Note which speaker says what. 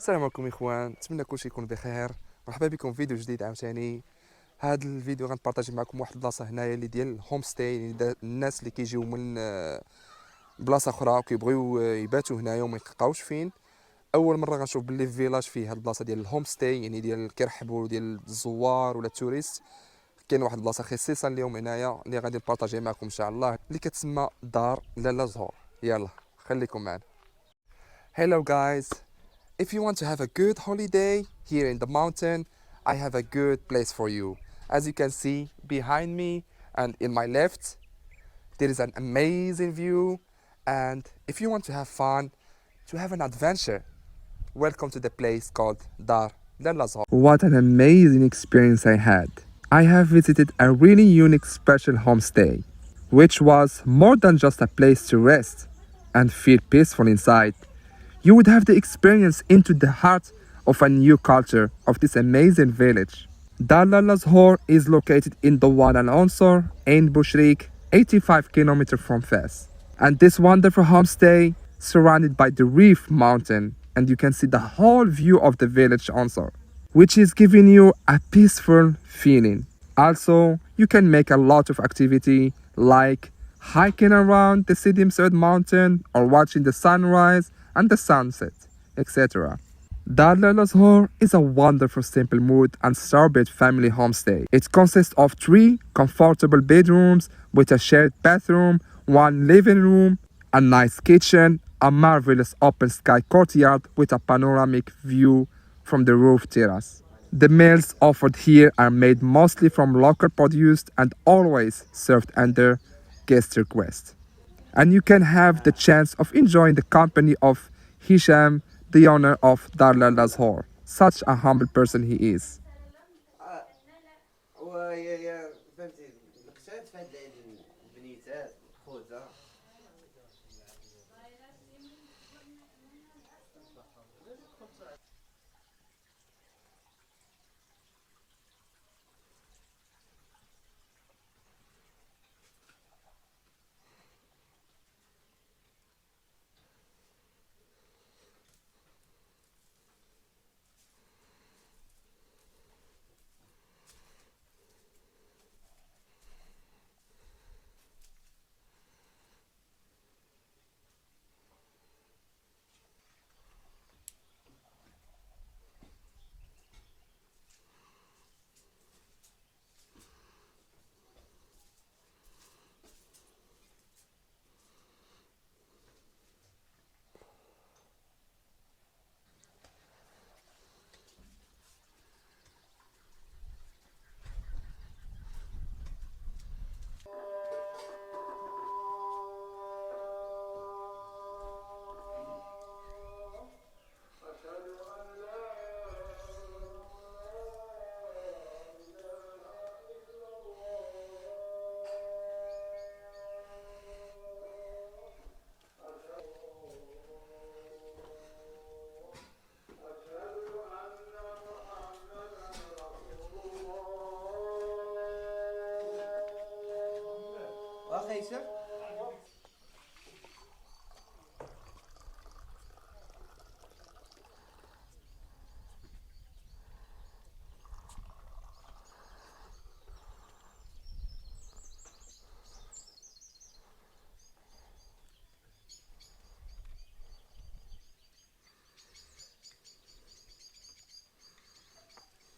Speaker 1: السلام عليكم اخوان، نتمنى كلشي يكون بخير. مرحبا بكم في فيديو جديد عاوتاني. هذا الفيديو غنبارطاجي معكم واحد البلاصه هنايا اللي ديال الهوم ستاي، يعني الناس اللي كيجيو من بلاصه اخرى وكيبغيو يباتوا هنايا وما يتلقاوش فين. اول مره غنشوف باللي في فيلاج فيه هاد البلاصه ديال الهوم ستاي، يعني ديال كيرحبوا ديال الزوار ولا التوريست. كاين واحد البلاصه خصيصا اليوم هنايا اللي غادي نبارطاجي معكم ان شاء الله، اللي كتسمى دار لالا زهور. يلا خليكم معنا. Hello guys. If you want to have a good holiday here in the mountain, I have a good place for you. As you can see behind me and in my left, there is an amazing view. And if you want to have fun, to have an adventure, welcome to the place called Dar Lala Zhour. What an amazing experience I had. I have visited a really unique special homestay, which was more than just a place to rest and feel peaceful inside. You would have the experience into the heart of a new culture of this amazing village. Dar Lala Zhour is located in the العنصر in Bushrik, 85 km from Fes. And this wonderful homestay surrounded by the Reef Mountain, and you can see the whole view of the village also, which is giving you a peaceful feeling. Also, you can make a lot of activity like hiking around the Sidim Sud mountain or watching the sunrise and the sunset, etc. Dar Lala Zhour is a wonderful simple mood and starbed family homestay. It consists of 3 comfortable bedrooms with a shared bathroom, 1 living room, a nice kitchen, a marvelous open sky courtyard with a panoramic view from the roof terrace. The meals offered here are made mostly from local produce and always served under guest request. And you can have the chance of enjoying the company of Hisham, the owner of Dar Lala Zhour. Such a humble person he is.
Speaker 2: واخا يسر